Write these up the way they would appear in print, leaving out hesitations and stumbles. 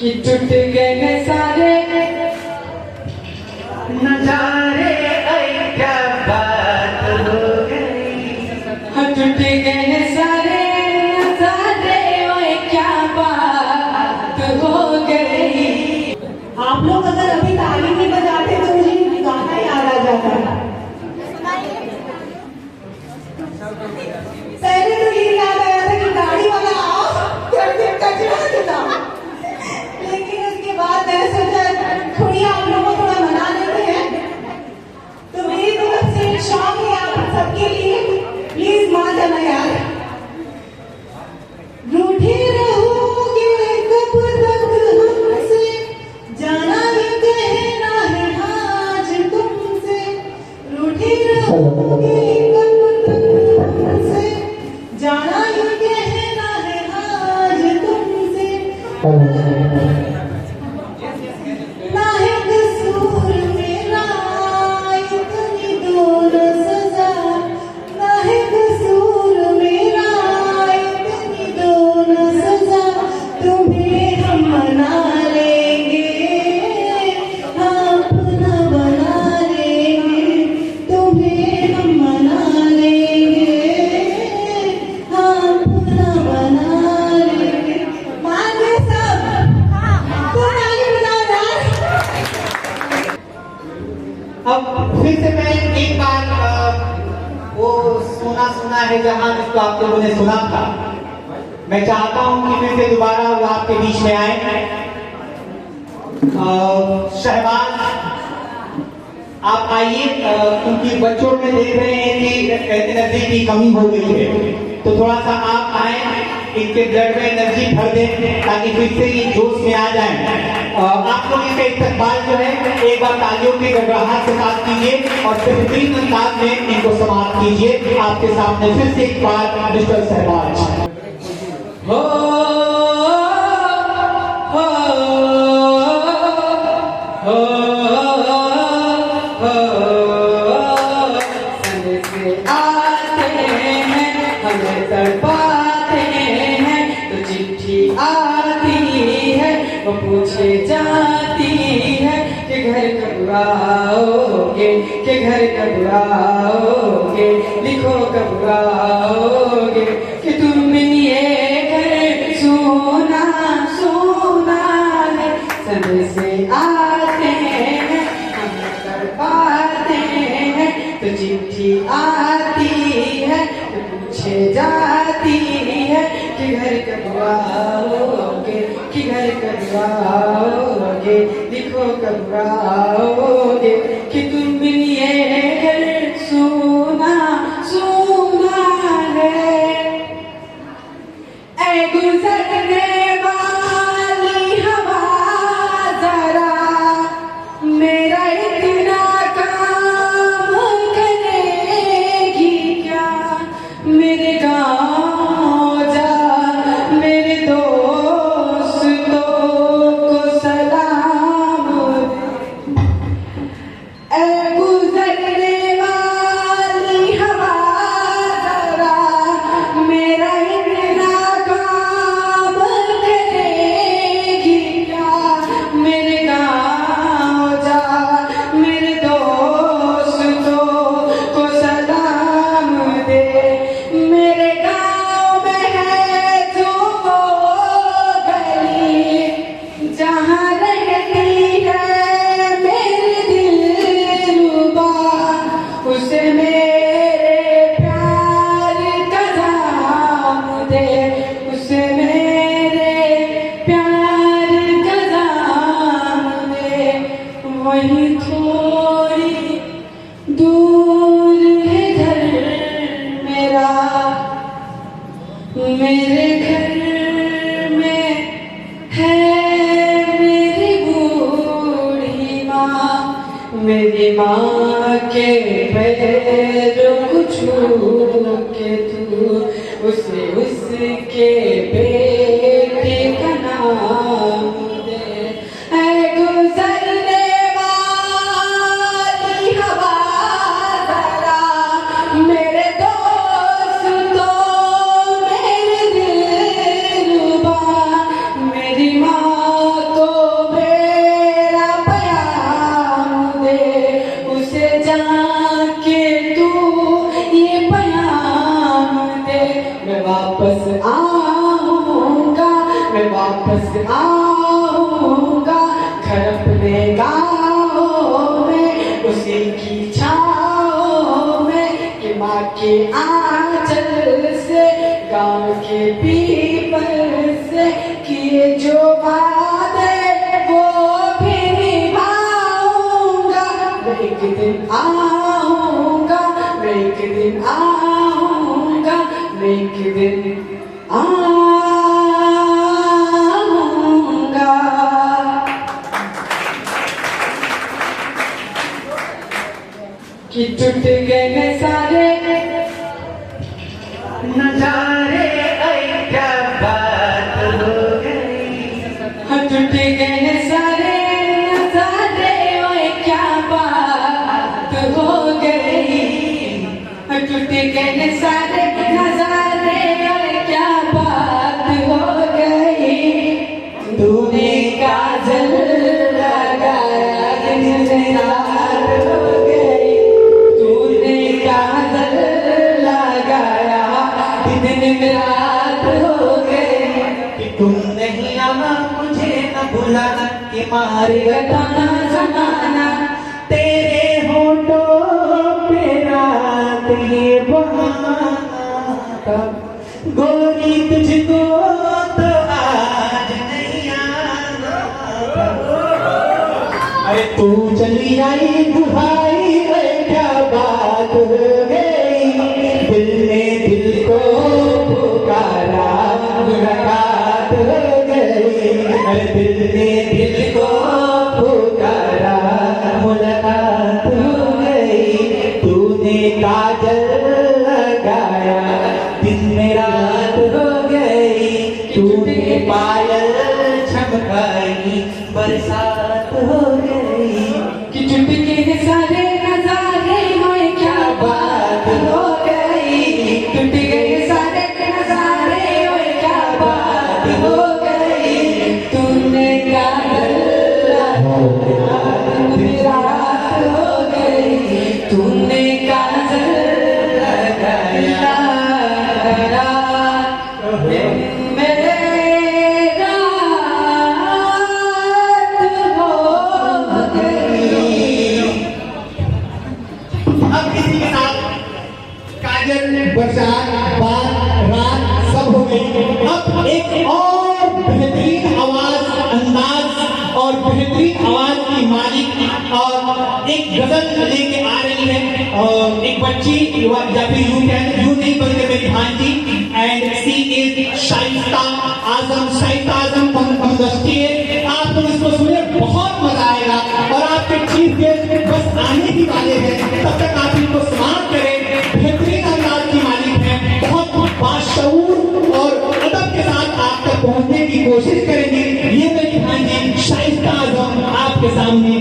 कि टूट गए सारे नजारे, क्या बात हो गई। हाँ टूट गए सारे नजारे, ओए क्या बात हो गई। आप लोग अगर अभी ताली नहीं बजाते तो मुझे गाना याद आ जाता है। पहले तो ये याद आया था कि गाड़ी वाला आओ फिर कचरा देता, लेकिन उसके बाद मैंने सोचा थोड़ी आप लोगों को थोड़ा मना लेते हैं, तो मेरी तरफ से शौक है आप सबके लिए, प्लीज मान जाना यार। रूठे रहोगे कब तक हमसे, जाना ये कहना है आज तुमसे। रूठे रहोगे कब तक हमसे, जाना ये कहना है आज तुमसे। ना है कसूर मेरा इतनी दोनों सजा, ना है कसूर मेरा इतनी दोनों सजा। तुम्हें हम मना लेंगे, अपना बना लेंगे। तुम्हें हम मना लेंगे, अपना बना लेंगे। मान गए सब? तो ताली बजाओ यार। अब फिर से मैं एक बार वो सुना सुना है जहां जिसको आप लोगों ने सुना था, मैं चाहता हूं कि फिर से दोबारा वो आपके बीच में आए। शहबाज आप आइए, क्योंकि बच्चों में देख रहे हैं कि एनर्जी की कमी हो गई है, तो थोड़ा सा आप आए, इनके ब्लड में एनर्जी भर दें ताकि फिर से ये जोश में आ जाए। आप लोग इनका इस्तेमाल जो है एक बार तालियों की गड़गड़ाहट से बात कीजिए और बेहतरीन अंदाज में इनको समाप्त कीजिए। आपके सामने फिर से एक बार मिस्टर शहबाज। हो हो हो हो संग से आते हैं हमें तड़पाते हैं, तो चिट्ठी आती है वो पूछे जाती है कि घर कब आओगे, कि घर कब आओगे, लिखो कब आओगे, कि तुम ये घर सोना सोना है। समय से आते हैं हम तड़पाते हैं, तो चिट्ठी आती है तो पूछे जाती है कि घर कब आओगे, कि घर कब आओगे, लिखो कब आओगे, कि तुम ये घर सोना सोना है। ऐ गुजरने वाली हवा जरा मेरा इतना काम करेगी क्या, मेरे गाँव जा मेरे दोस्तों को सलाम दे। मैं वापस आऊंगा, मैं वापस आऊंगा घर अपने गाँव में, उसी की छाँव में कि माँ के आंचल से, गाँव के पीपल से किए जो वादे वो भी निभाऊंगा। मैं एक दिन आऊंगा, मैं एक दिन आऊंगा, मैं एक दिन आऊंगा। कि टूट गए सारे नजारे, क्या बात हो गई। टूट गए सारे नजारे, ओए क्या बात हो गई। टूट गए सारे नजारे, ओए क्या बात हो गई। तूने काजल लगाया दिन रात हो गई, तूने काजल लगाया दिन रात हो गई। कि तुम नहीं आना, मुझे न भुलाना, कि मारे बताना जमाना तेरे होठों पे रात ये बहाना। गोरी तुझको तो आज नहीं आना। अरे तू चली आई दुहाई, अरे क्या बात हो गई। दिल ने दिल को पुकारा, मुलाकात हो गई। अरे दिल ने दिल को पुकारा, मुलाकात हो गई। तूने काजल लगाया दिन में रात हो गई। तूने पायल चमकाई बरसात हो गई। कि चुटकी सारे नजारे, ओए क्या बात हो गई। टूट गए सारे नजारे, ओए क्या बात हो गई। तूने काजल लगाया दिन रात हो गई, तूने काजल लगाया दिन में रात हो गई। अब किसी के साथ काजल, बरसात, बात, रात सब हो गई। अब एक और बेहतरीन आवाज, अंदाज और बेहतरीन आवाज की मालिक और एक गजल लेके आ रही है। और एक बच्ची या फिर यूं नहीं बल्कि मेरी भांजी, and she is Shaista Azam. Shaista Azam from the state. आप लोग इसको सुने, बहुत मजा आएगा। और आपके चीफ गेस्ट बस आने ही वाले हैं, तब तक आप इनको समाप्त करें। बेहतरीन अंदाज की मालिक है, बहुत बाशऊर और अदब के साथ आप तक पहुंचने की कोशिश करेंगे। ये मेरी भांजी शाइस्ता आजम आपके सामने।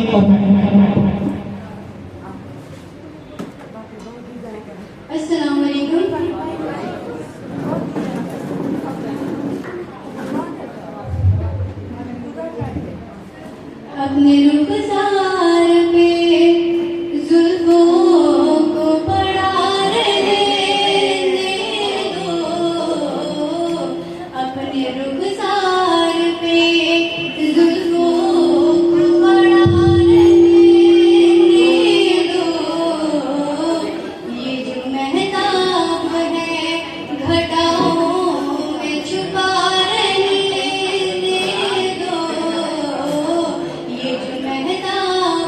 अस्सलाम वालेकुम। अपने रुखसार पे जुल्फों को पड़ा रहने दो, अपने रुखसार पे जुल्फों को पड़ा रहने दो। ये जो महताब है घटाओं में छुपा रहने दो। ये जो महताब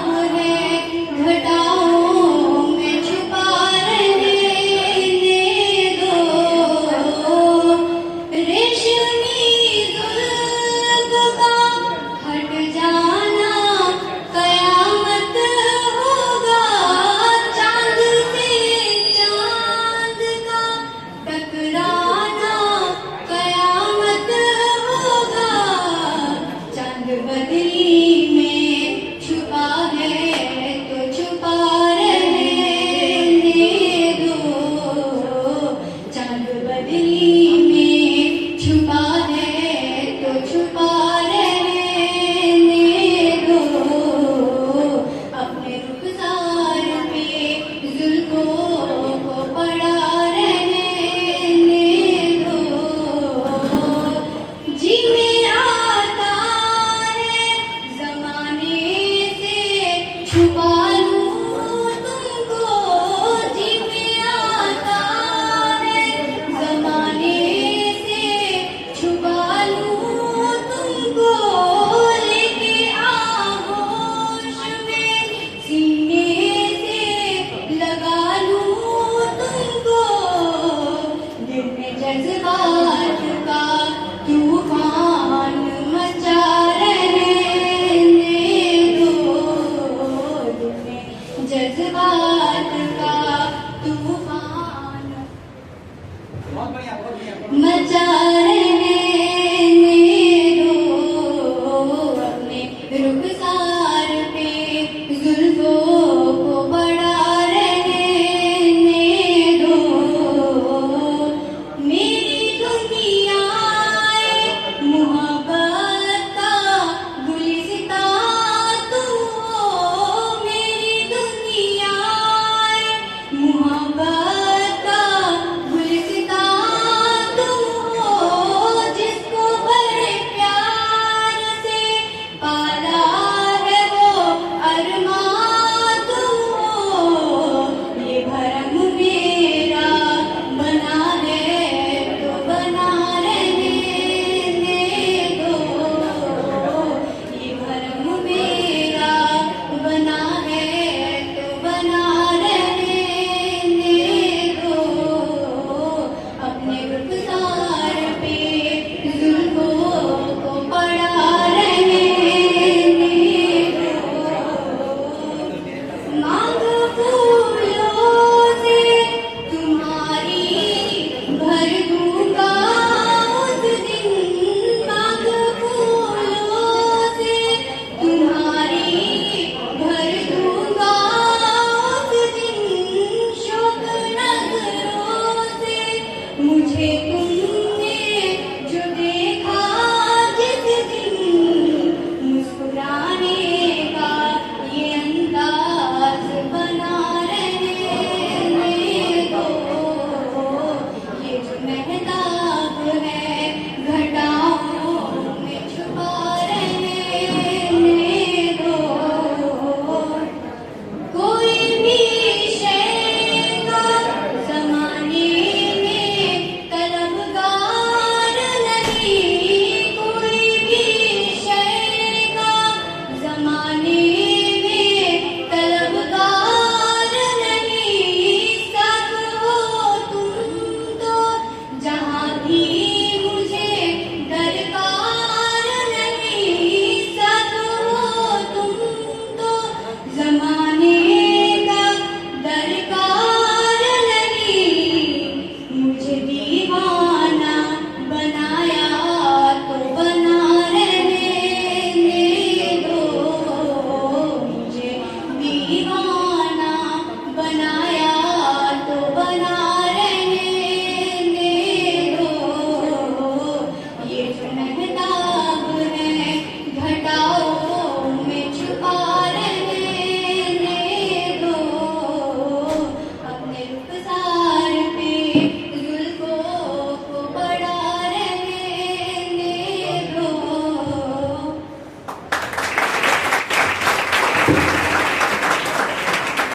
मचा